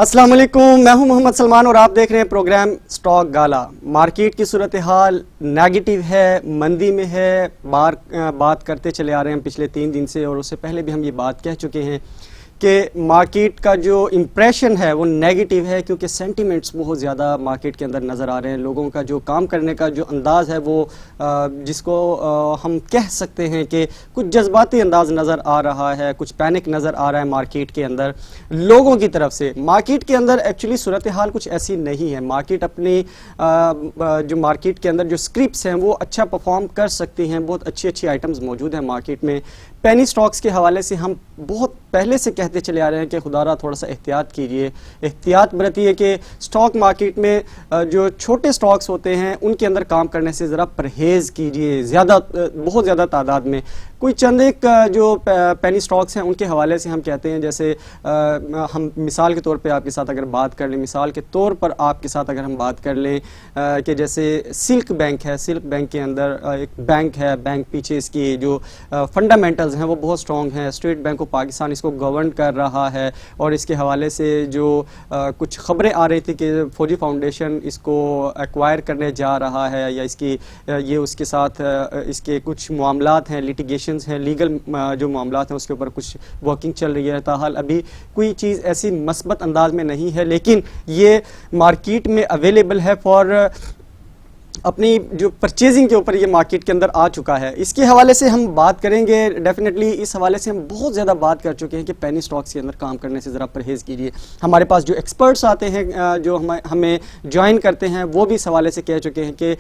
अस्सलाम वालेकुम, मैं हूं मोहम्मद सलमान और आप देख रहे हैं प्रोग्राम स्टॉक गाला। मार्केट की सूरत हाल नेगेटिव है, मंदी में है। बात करते चले आ रहे हैं हम पिछले 3 दिन से, और उससे पहले भी हम ये बात कह चुके हैं कि मार्केट का जो इम्प्रेशन है वो नेगेटिव है, क्योंकि सेंटिमेंट्स बहुत ज़्यादा मार्केट के अंदर नज़र आ रहे हैं। लोगों का जो काम करने का जो अंदाज़ है वो जिसको हम कह सकते हैं कि कुछ जज्बाती अंदाज नज़र आ रहा है, कुछ पैनिक नज़र आ रहा है मार्केट के अंदर लोगों की तरफ से। मार्केट के अंदर एक्चुअली सूरत हाल कुछ ऐसी नहीं है। मार्केट अपनी जो मार्केट के अंदर जो स्क्रिप्ट्स हैं वो अच्छा परफॉर्म कर सकती हैं। बहुत अच्छी अच्छी आइटम्स मौजूद हैं मार्केट में। पेनी स्टॉक्स के हवाले से हम बहुत पहले से कहते चले आ रहे हैं कि खुदारा थोड़ा सा एहतियात कीजिए, एहतियात बरतिए कि स्टॉक मार्केट में जो छोटे स्टॉक्स होते हैं उनके अंदर काम करने से ज़रा परहेज़ कीजिए। बहुत ज़्यादा तादाद में कोई चंद एक जो पेनी स्टॉक्स हैं उनके हवाले से हम कहते हैं, जैसे हम मिसाल के तौर पे आपके साथ अगर बात कर लें, मिसाल के तौर पर आपके साथ अगर हम बात कर लें कि जैसे सिल्क बैंक है। सिल्क बैंक के अंदर एक बैंक है, बैंक पीछे इसकी जो फंडामेंटल्स हैं वो बहुत स्ट्रॉन्ग हैं। स्टेट बैंक ऑफ पाकिस्तान इसको गवर्न कर रहा है, और इसके हवाले से जो कुछ खबरें आ रही थी कि फौजी फाउंडेशन इसको एक्वायर करने जा रहा है, या इसकी ये उसके साथ इसके कुछ मामलात हैं, लिटिगेशन हैं, लीगल जो मामलात हैं उसके ऊपर कुछ वर्किंग चल रही है। ताहाल अभी कोई चीज़ ऐसी मस्बत अंदाज में नहीं है, लेकिन ये मार्केट में अवेलेबल है फॉर अपनी जो परचेजिंग के ऊपर ये मार्केट के अंदर आ चुका है। इसके हवाले से हम बात करेंगे डेफिनेटली। इस हवाले से हम बहुत ज़्यादा बात कर चुके हैं कि पेनी स्टॉक्स के अंदर काम करने से ज़रा परहेज़ कीजिए। हमारे पास जो एक्सपर्ट्स आते हैं जो हमें ज्वाइन करते हैं वो भी इस हवाले से कह चुके हैं कि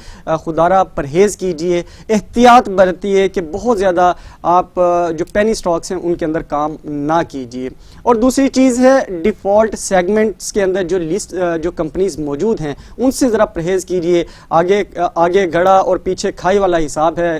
खुदारा परहेज़ कीजिए, एहतियात बरतिए कि बहुत ज़्यादा आप जो पेनी स्टॉक्स हैं उनके अंदर काम ना कीजिए। और दूसरी चीज़ है डिफ़ॉल्ट सेगमेंट्स के अंदर जो लिस्ट जो कंपनीज मौजूद हैं उनसे ज़रा परहेज़ कीजिए। आगे घड़ा और पीछे खाई वाला हिसाब है,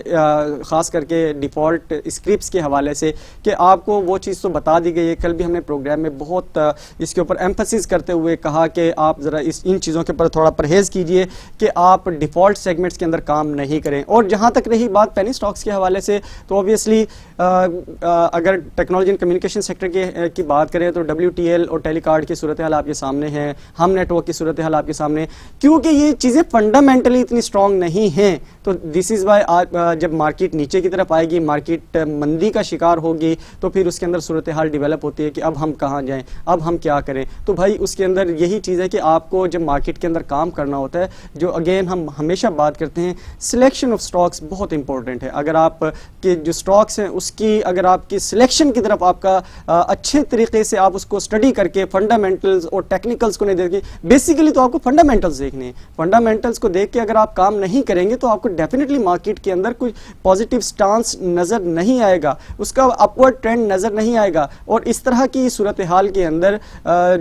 ख़ास करके डिफ़ॉल्ट स्क्रिप्ट्स के हवाले से, कि आपको वो चीज़ तो बता दी गई है। कल भी हमने प्रोग्राम में बहुत इसके ऊपर एम्फसिस करते हुए कहा कि आप ज़रा इन चीज़ों के ऊपर थोड़ा परहेज़ कीजिए कि आप डिफ़ॉल्ट सेगमेंट्स के अंदर काम नहीं करें। और जहाँ तक रही बात पेनी स्टॉक्स के हवाले से, तो ऑब्वियसली अगर टेक्नोलॉजी एंड कम्युनिकेशन सेक्टर की बात करें तो WTL और टेलीकार्ड की सूरत हाल आपके सामने है, हम नेटवर्क की सूरत हाल आपके सामने। क्योंकि ये चीज़ें फंडामेंटली इतनी स्ट्रॉन्ग नहीं हैं, तो दिस इज़ वाई जब मार्केट नीचे की तरफ आएगी, मार्केट मंदी का शिकार होगी, तो फिर उसके अंदर सूरत हाल डेवलप होती है कि अब हम कहाँ जाएं, अब हम क्या करें। तो भाई उसके अंदर यही चीज़ है कि आपको जब मार्केट के अंदर काम करना होता है, जो अगेन हम हमेशा बात करते हैं, सिलेक्शन ऑफ स्टॉक्स बहुत इंपॉर्टेंट है। अगर आप के जो स्टॉक्स हैं उसकी अगर आपकी सिलेक्शन की तरफ आपका अच्छे तरीके से आप उसको स्टडी करके फंडामेंटल्स और टेक्निकल्स को नहीं देखें, बेसिकली तो आपको फंडामेंटल्स देखने हैं। फंडामेंटल्स को देख के अगर आप काम नहीं करेंगे तो आपको डेफिनेटली मार्केट के अंदर कोई पॉजिटिव स्टांस नज़र नहीं आएगा, उसका अपवर्ड ट्रेंड नज़र नहीं आएगा। और इस तरह की सूरत हाल के अंदर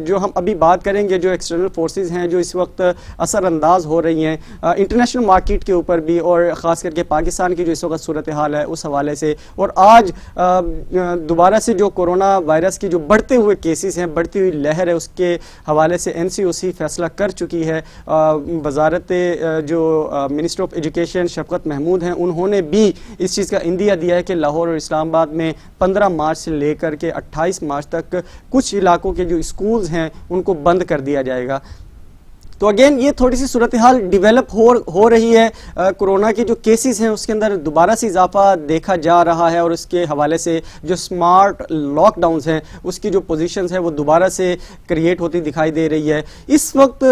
जो हम अभी बात करेंगे, जो एक्सटर्नल फोर्सेस हैं जो इस वक्त असरअंदाज हो रही हैं इंटरनेशनल मार्केट के ऊपर भी, और ख़ास करके पाकिस्तान की जो इस वक्त सूरत हाल है उस हवाले से। और आज दोबारा से जो कोरोना वायरस की जो बढ़ते हुए केसेस हैं, बढ़ती हुई लहर है, उसके हवाले से NCOC फैसला कर चुकी है। वजारत जो मिनिस्टर ऑफ एजुकेशन शफकत महमूद हैं, उन्होंने भी इस चीज़ का इंदिया दिया है कि लाहौर और इस्लामाबाद में 15 मार्च से लेकर के 28 मार्च तक कुछ इलाकों के जो स्कूल्स हैं उनको बंद कर दिया जाएगा। तो अगेन ये थोड़ी सी सूरत हाल डिवेलप हो रही है। कोरोना के जो केसेस हैं उसके अंदर दोबारा से इजाफा देखा जा रहा है, और उसके हवाले से जो स्मार्ट लॉकडाउन्स हैं उसकी जो पोजीशंस है वो दोबारा से क्रिएट होती दिखाई दे रही है। इस वक्त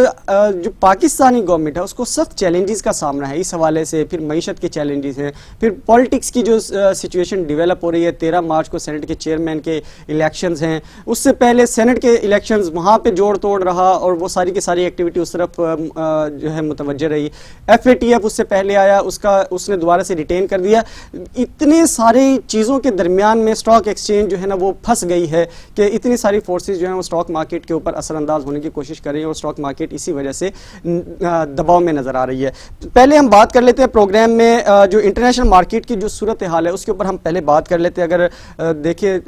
जो पाकिस्तानी गवर्नमेंट है उसको सख्त चैलेंजेस का सामना है इस हवाले से। फिर मईशत के चैलेंजेस हैं, फिर पॉलिटिक्स की जो सिचुएशन डिवेलप हो रही है। 13 मार्च को सेनेट के चेयरमैन के इलेक्शंस हैं, उससे पहले सेनेट के इलेक्शंस वहाँ पर जोड़ तोड़ रहा, और वो सारी की सारी एक्टिविटी उस तरफ जो है मुतवज्जह रही। FATF उससे पहले आया, उसने दोबारा से रिटेन कर दिया। इतने सारी चीज़ों के दरमियान में स्टॉक एक्सचेंज जो है ना वो फंस गई है कि इतनी सारी फोर्सेस जो है वो स्टॉक मार्केट के ऊपर असरअंदाज होने की कोशिश कर रही है, और स्टॉक मार्केट इसी वजह से दबाव में नज़र आ रही है। पहले हम बात कर लेते हैं प्रोग्राम में जो इंटरनेशनल मार्केट की जो सूरत हाल है उसके ऊपर हम पहले बात कर लेते हैं। अगर देखिए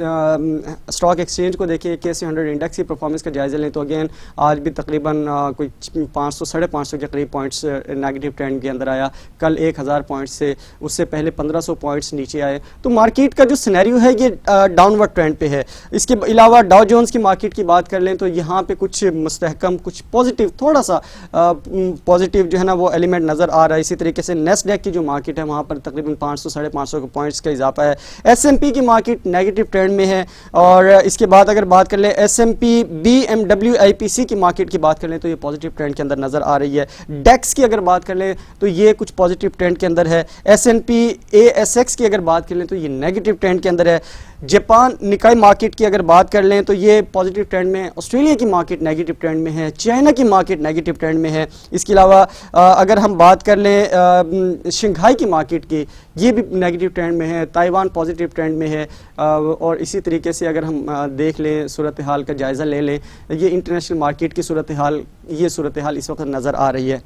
स्टॉक एक्सचेंज को देखिए, KC 100 इंडेक्स की परफॉर्मेंस का जायज़ा लें तो अगेन आज भी तकरीबन कोई 500 550 के करीब पॉइंट्स नेगेटिव ट्रेंड के अंदर आया, कल 1000 पॉइंट्स से उससे पहले 1500 पॉइंट्स नीचे आए। तो मार्केट का जो सिनेरियो है ये डाउनवर्ड ट्रेंड पे है। इसके अलावा डाउ जोन्स की मार्केट की बात कर लें तो यहाँ पे कुछ मुस्तहकम, कुछ पॉजिटिव, थोड़ा सा पॉजिटिव जो है ना वो एलिमेंट नज़र आ रहा है। इसी तरीके से नेस्डैक की जो मार्केट है वहाँ पर तकरीबन 500 550 के पॉइंट्स का इजाफा है। S&P की मार्केट नेगेटिव ट्रेंड में है। और इसके बाद अगर बात कर लें S&P BMW IPC की मार्केट की बात कर लें तो ये पॉजिटिव ट्रेंड के अंदर नज़र आ रही है। डेक्स की अगर बात कर लें तो ये कुछ पॉजिटिव ट्रेंड के अंदर है। S&P ASX की अगर बात कर लें तो ये नेगेटिव ट्रेंड के अंदर है। जापान निकाई मार्केट की अगर बात कर लें तो ये पॉजिटिव ट्रेंड में है। ऑस्ट्रेलिया की मार्केट नेगेटिव ट्रेंड में है। चाइना की मार्केट नेगेटिव ट्रेंड में है। इसके अलावा अगर हम बात कर लें शंघाई की मार्केट की, ये भी नेगेटिव ट्रेंड में है। ताइवान पॉजिटिव ट्रेंड में है। और इसी तरीके से अगर हम देख लें, सूरत हाल का जायज़ा ले लें, ये इंटरनेशनल मार्केट की सूरत हाल, ये सूरत हाल इस वक्त नज़र आ रही है।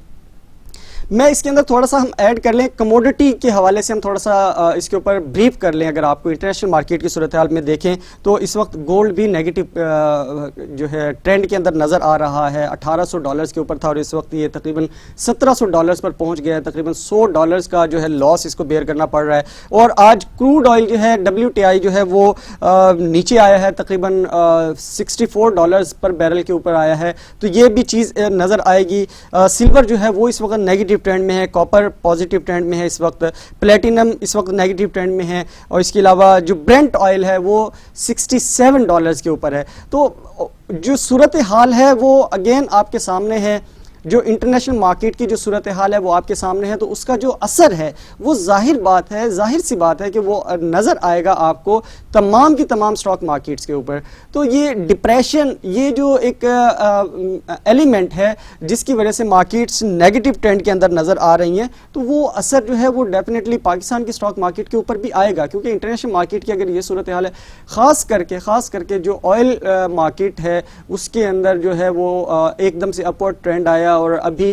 मैं इसके अंदर थोड़ा सा हम ऐड कर लें कमोडिटी के हवाले से, हम थोड़ा सा इसके ऊपर ब्रीफ कर लें। अगर आपको इंटरनेशनल मार्केट की सूरत हाल में देखें तो इस वक्त गोल्ड भी नेगेटिव जो है ट्रेंड के अंदर नज़र आ रहा है। $1800 के ऊपर था और इस वक्त ये तकरीबन $1700 पर पहुंच गया है। तकरीबन $100 का जो है लॉस इसको बेयर करना पड़ रहा है। और आज क्रूड ऑयल जो है WTI जो है वो नीचे आया है, तकरीबन $64 पर बैरल के ऊपर आया है। तो ये भी चीज़ नज़र आएगी। सिल्वर जो है वो इस वक्त नेगेटिव ट्रेंड में है। कॉपर पॉजिटिव ट्रेंड में है इस वक्त। प्लेटिनम इस वक्त नेगेटिव ट्रेंड में है। और इसके अलावा जो ब्रेंट ऑयल है वो $67 के ऊपर है। तो जो सूरत हाल है वो अगेन आपके सामने है। जो इंटरनेशनल मार्केट की जो सूरत हाल है वो आपके सामने है। तो उसका जो असर है वो जाहिर सी बात है कि वो नज़र आएगा आपको तमाम की तमाम स्टॉक मार्केट्स के ऊपर। तो ये डिप्रेशन, ये जो एक एलिमेंट है जिसकी वजह से मार्केट्स नेगेटिव ट्रेंड के अंदर नज़र आ रही हैं, तो वो असर जो है वो डेफिनेटली पाकिस्तान की स्टॉक मार्केट के ऊपर भी आएगा। क्योंकि इंटरनेशनल मार्केट की अगर ये सूरत हाल है, ख़ास करके जो ऑयल मार्केट है उसके अंदर जो है वो एकदम से अपवर्ड ट्रेंड आया और अभी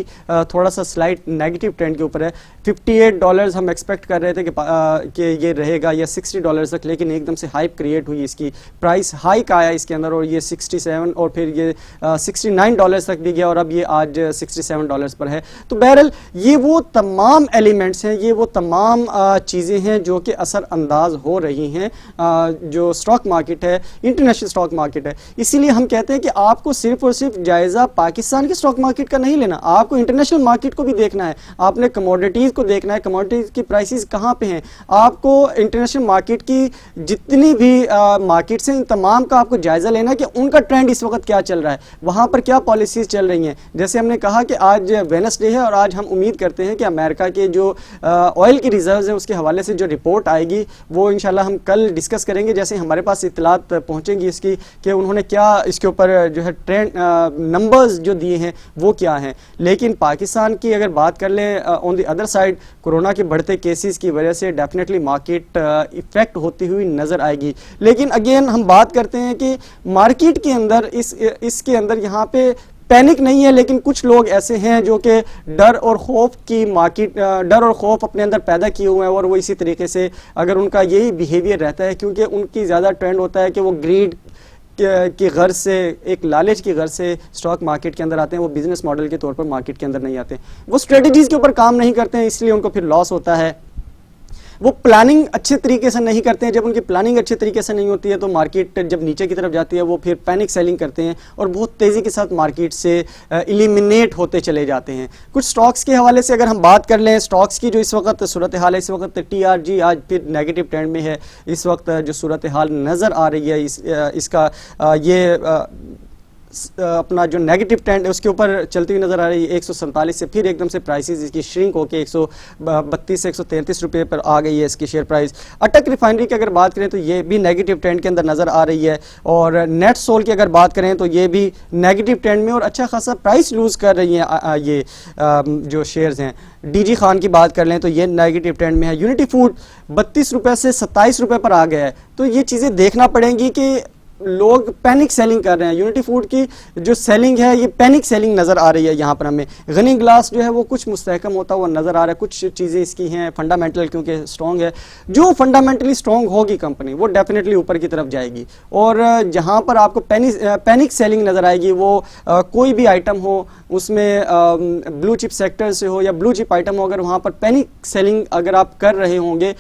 थोड़ा सा स्लाइट नेगेटिव ट्रेंड के ऊपर है। $58 हम एक्सपेक्ट कर रहे थे कि ये रहेगा या $60 तक, लेकिन एकदम से हाइप क्रिएट हुई, इसकी प्राइस हाइक आया इसके अंदर और ये 67 और फिर ये $69 तक भी गया और अब ये आज $67 पर है। तो बहरहाल ये वो तमाम एलिमेंट्स हैं, ये वो तमाम चीज़ें हैं जो कि असर अंदाज हो रही हैं जो स्टॉक मार्केट है, इंटरनेशनल स्टॉक मार्केट है। इसीलिए हम कहते हैं कि आपको सिर्फ और सिर्फ जायज़ा पाकिस्तान के स्टॉक मार्केट का नहीं लेना, आपको इंटरनेशनल मार्केट को भी देखना है। आपने कमोडिटीज़ को देखना है, कमोडिटीज़ की प्राइसेस कहाँ पे हैं। आपको इंटरनेशनल मार्केट की जितनी भी मार्केट्स हैं, इन तमाम का आपको जायज़ा लेना है कि उनका ट्रेंड इस वक्त क्या चल रहा है, वहाँ पर क्या पॉलिसीज़ चल रही हैं। जैसे हमने कहा कि आज वेडनेसडे है और आज हम उम्मीद करते हैं कि अमेरिका के जो ऑयल की रिजर्व्स हैं उसके हवाले से जो रिपोर्ट आएगी वो इंशाल्लाह हम कल डिस्कस करेंगे। जैसे हमारे पास इत्तलात पहुँचेंगी इसकी कि उन्होंने क्या इसके ऊपर जो है ट्रेंड नंबर्स जो दिए हैं वो क्या हैं। लेकिन पाकिस्तान की अगर बात कर लें, on the other side corona के बढ़ते केसेस की वजह से डेफिनेटली मार्केट इफेक्ट होती हुई नज़र आएगी। लेकिन अगेन हम बात करते हैं कि मार्केट के अंदर इसके अंदर यहाँ पे पैनिक नहीं है, लेकिन कुछ लोग ऐसे हैं जो कि डर और खौफ अपने अंदर पैदा किए हुए हैं और वो इसी तरीके से अगर उनका यही बिहेवियर रहता है, क्योंकि उनकी ज़्यादा ट्रेंड होता है कि वो ग्रीड की गर्ज से, एक लालच की गर्ज से स्टॉक मार्केट के अंदर आते हैं। वो बिजनेस मॉडल के तौर पर मार्केट के अंदर नहीं आते, वो स्ट्रेटजीज़ के ऊपर काम नहीं करते हैं, इसलिए उनको फिर लॉस होता है। वो प्लानिंग अच्छे तरीके से नहीं करते हैं। जब उनकी प्लानिंग अच्छे तरीके से नहीं होती है तो मार्केट जब नीचे की तरफ जाती है वो फिर पैनिक सेलिंग करते हैं और बहुत तेज़ी के साथ मार्केट से एलिमिनेट होते चले जाते हैं। कुछ स्टॉक्स के हवाले से अगर हम बात कर लें, स्टॉक्स की जो इस वक्त सूरत हाल है, इस वक्त TRG आज फिर नेगेटिव ट्रेंड में है। इस वक्त जो सूरत हाल नज़र आ रही है इसका ये अपना जो नेगेटिव ट्रेंड है उसके ऊपर चलती हुई नज़र आ रही है। 147 से फिर एकदम से प्राइसेस इसकी श्रिंक होकर 132 से 133 रुपये पर आ गई है इसकी शेयर प्राइस। अटक रिफाइनरी की अगर बात करें तो ये भी नेगेटिव ट्रेंड के अंदर नज़र आ रही है और नेट सोल की अगर बात करें तो ये भी नेगेटिव ट्रेंड में और अच्छा खासा प्राइस लूज़ कर रही हैं ये जो शेयर्स हैं। DG खान की बात कर लें तो ये नेगेटिव ट्रेंड में है। यूनिटी फूड 32 रुपये से 27 रुपये पर आ गया है। तो ये चीज़ें देखना पड़ेंगी कि लोग पैनिक सेलिंग कर रहे हैं। यूनिटी फूड की जो सेलिंग है ये पैनिक सेलिंग नज़र आ रही है। यहाँ पर हमें गनी ग्लास जो है वो कुछ मुस्तहकम होता हुआ नज़र आ रहा है। कुछ चीज़ें इसकी हैं फंडामेंटल, क्योंकि स्ट्रॉन्ग है। जो फंडामेंटली स्ट्रॉन्ग होगी कंपनी वो डेफिनेटली ऊपर की तरफ जाएगी। और जहाँ पर आपको पैनिक सेलिंग नज़र आएगी वो कोई भी आइटम हो, उसमें ब्लू चिप सेक्टर से हो या ब्लू चिप आइटम हो, अगर वहाँ पर पैनिक सेलिंग अगर आप कर रहे होंगे,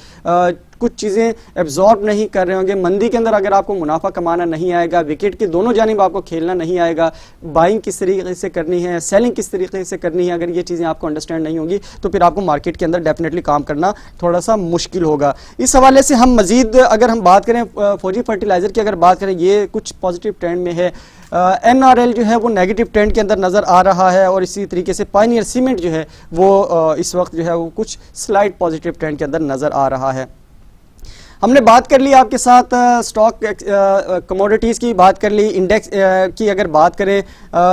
कुछ चीज़ें एब्जॉर्ब नहीं कर रहे होंगे, मंदी के अंदर अगर आपको मुनाफा कमाना नहीं आएगा, विकेट के दोनों जानिब आपको खेलना नहीं आएगा, बाइंग किस तरीके से करनी है, सेलिंग किस तरीके से करनी है, अगर ये चीज़ें आपको अंडरस्टैंड नहीं होंगी तो फिर आपको मार्केट के अंदर डेफिनेटली काम करना थोड़ा सा मुश्किल होगा। इस हवाले से हम मजीद अगर हम बात करें फौजी फर्टिलाइज़र की, अगर बात करें ये कुछ पॉजिटिव ट्रेंड में है। NRL जो है वो नेगेटिव ट्रेंड के अंदर नज़र आ रहा है और इसी तरीके से पायनियर सीमेंट जो है वो इस वक्त जो है वो कुछ स्लाइड पॉजिटिव ट्रेंड के अंदर नज़र आ रहा है। हमने बात कर ली आपके साथ स्टॉक कमोडिटीज़ की बात कर ली। इंडेक्स की अगर बात करें,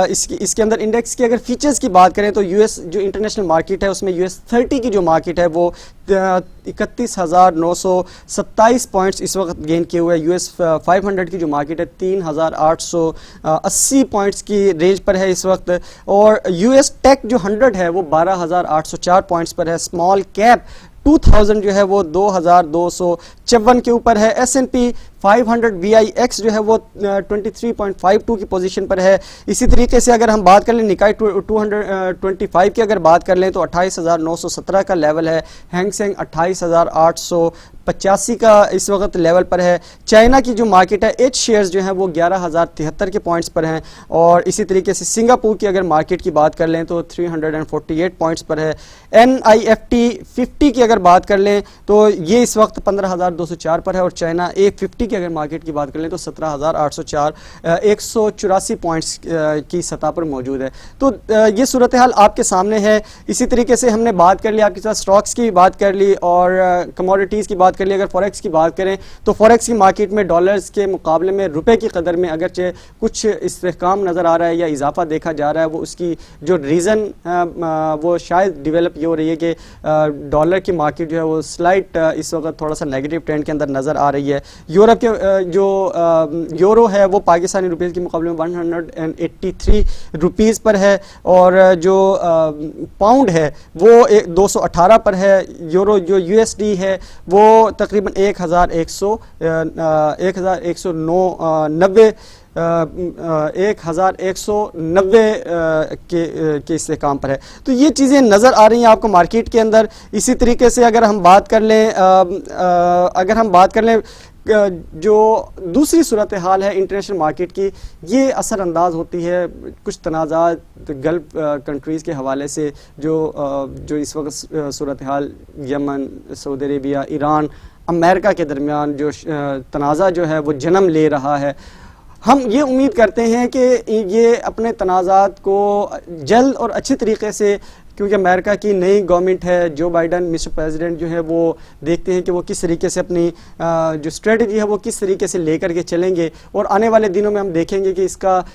इसके अंदर इंडेक्स की अगर फीचर्स की बात करें तो यूएस जो इंटरनेशनल मार्केट है उसमें US 30 की जो मार्केट है वो 31,927 पॉइंट्स इस वक्त गेन किए हुए। US 500 की जो मार्केट है 3,880 पॉइंट्स की रेंज पर है इस वक्त। और US टेक जो 100 है वो 12,804 पॉइंट्स पर है। स्मॉल कैप 2000 जो है वो 2,254 के ऊपर है। S&P 500 VIX जो है वो 23.52 की पोजीशन पर है। इसी तरीके से अगर हम बात कर लें निकाई 225 की अगर बात कर लें तो 28,917 का लेवल है। हैंगसेंग 28,885 का इस वक्त लेवल पर है। चाइना की जो मार्केट है H शेयर्स जो हैं वो 11,073 के पॉइंट्स पर हैं। और इसी तरीके से सिंगापुर की अगर मार्केट की बात कर लें तो 348 पॉइंट्स पर है। NIFT 50 की अगर बात कर लें तो ये इस वक्त 15,204 पर है। और चाइना A50 की अगर मार्केट की बात कर लें तो 17,804 184 पॉइंट्स की सतह पर मौजूद है। तो ये सूरत हाल आपके सामने है। इसी तरीके से हमने बात कर ली आपके साथ स्टॉक्स की बात कर ली और कमोडिटीज़ की बात कर ली। अगर फॉरेक्स की बात करें तो फॉरेक्स की मार्केट में डॉलर्स के मुकाबले में रुपए की कदर में अगरचे कुछ इस्तेहकाम नज़र आ रहा है या इजाफा देखा जा रहा है, वो उसकी जो रीज़न वो शायद डेवलप ये हो रही है कि डॉलर की मार्केट जो है वो स्लाइट इस वक्त थोड़ा सा नेगेटिव ट्रेंड के अंदर नज़र आ रही है। यूरोप के जो यूरो है वो पाकिस्तानी रुपीज़ के मुकाबले में 183 रुपीज़ पर है। और जो पाउंड है वो 218 पर है। यूरो जो USD है वो तकरीबन 1190 के इस्तेहकाम पर है। तो ये चीज़ें नज़र आ रही हैं आपको मार्केट के अंदर। इसी तरीके से अगर हम बात कर लें जो दूसरी सूरत हाल है इंटरनेशनल मार्केट की, ये असरअंदाज होती है कुछ तनाज़ात गल्फ कंट्रीज़ के हवाले से जो इस वक्त सूरत हाल Yemen, Saudi Arabia, Iran, America के दरमियान जो तनाज़ा जो है वो जन्म ले रहा है। हम ये उम्मीद करते हैं कि ये अपने तनाज़ात को जल्द और अच्छे तरीके से, क्योंकि अमेरिका की नई गवर्नमेंट है, जो बाइडन मिस्टर प्रेसिडेंट जो है वो देखते हैं कि वो किस तरीके से अपनी जो स्ट्रेटजी है वो किस तरीके से लेकर के चलेंगे। और आने वाले दिनों में हम देखेंगे कि इसका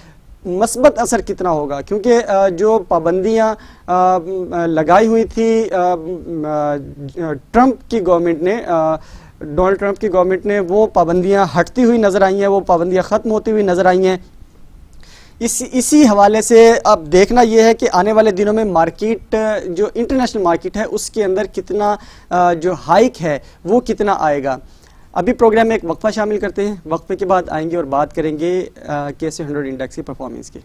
मस्बत असर कितना होगा, क्योंकि जो पाबंदियां लगाई हुई थी ट्रंप की गवर्नमेंट ने, डोनाल्ड ट्रंप की गवर्नमेंट ने, वो पाबंदियां हटती हुई नज़र आई हैं, वो पाबंदियां ख़त्म होती हुई नज़र आई हैं। इसी हवाले से अब देखना यह है कि आने वाले दिनों में मार्केट जो इंटरनेशनल मार्केट है उसके अंदर कितना जो हाइक है वो कितना आएगा। अभी प्रोग्राम में एक वक्फा शामिल करते हैं, वक्फे के बाद आएंगे और बात करेंगे KSE 100 इंडेक्स की परफॉर्मेंस की।